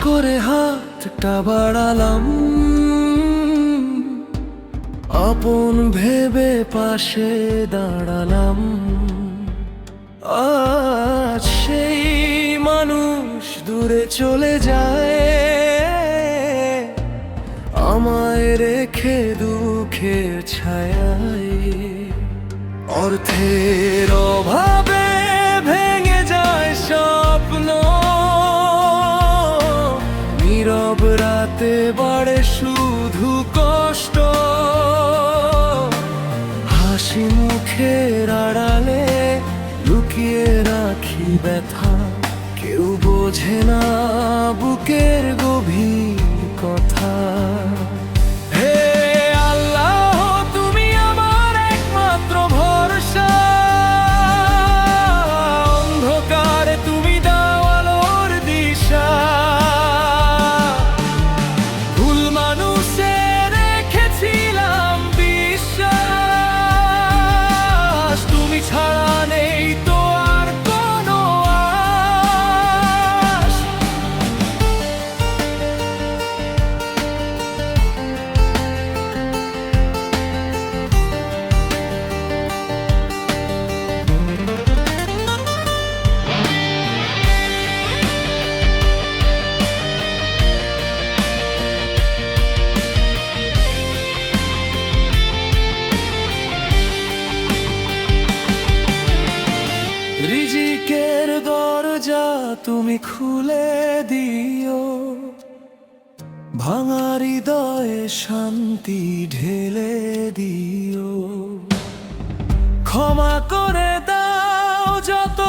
করে হাতটা বাড়ালাম, আপন ভেবে পাশে দাঁড়ালাম। আজ সেই মানুষ দূরে চলে যায়, আমায় রেখে দুঃখের ছায়ায়। অর্থের অভাবে ভেঙে যায় স্বপ্ন, নীরব রাতে বাড়ে শুধু কষ্ট। হাসি মুখের আড়ালে লুকিয়ে রাখি ব্যথা, কেউ বোঝে না বুকের গভীর কথা। হে আল্লাহ, তুমি আমার একমাত্র ভরসা, অন্ধকারে তুমি দাও আলোর দিশা। ভুল মানুষে রেখেছিলাম বিশ্বাস, তুমি ছাড়া নেই তো আর কোনো আশ। রিজিকের দরজা তুমি খুলে দিও, ভাঙা হৃদয়ে শান্তি ঢেলে দিও। ক্ষমা করে দাও যত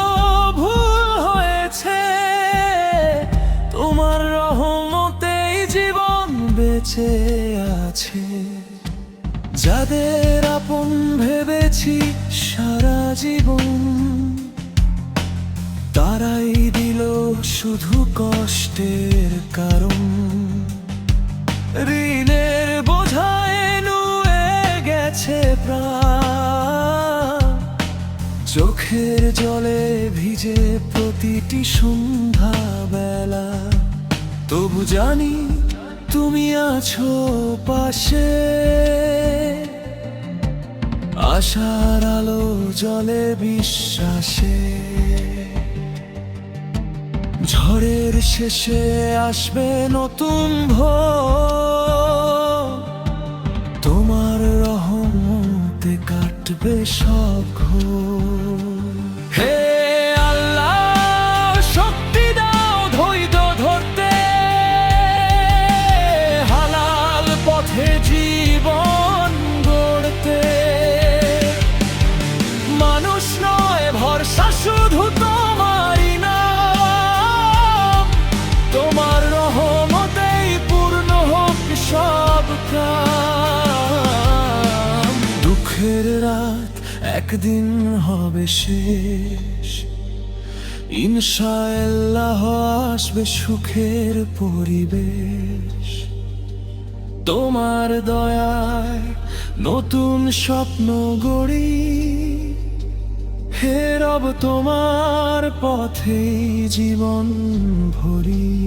ভুল হয়েছে, তোমার রহমতেই জীবন বেঁচে আছে। যাদের আপন ভেবেছি সারা জীবন, তারাই দিল শুধু কষ্টের কারণ। ঋণের বোঝায় নুয়ে গেছে প্রাণ, চোখের জলে ভিজে প্রতিটি সন্ধ্যা বেলা। তবু জানি তুমি আছো পাশে, আশার আলো জলে বিশ্বাসে। ঝড়ের শেষে আসবে নতুন ভোর, তোমার রহমতে কাটবে সব ঘোর। হে আল্লাহ, শক্তি দাও ধৈর্য ধরতে, হালাল পথে জীবন গড়তে। মানুষ নয় ভরসা শুধু তোমারই নাম, তোমার রহমতেই পূর্ণ হোক সব কাম। দুঃখের রাত একদিন হবে শেষ, ইনশাআল্লাহ আসবে সুখের পরিবেশ। তোমার দয়ায় নতুন স্বপ্ন গড়ি, হে রব তোমার পথেই জীবন ভরি।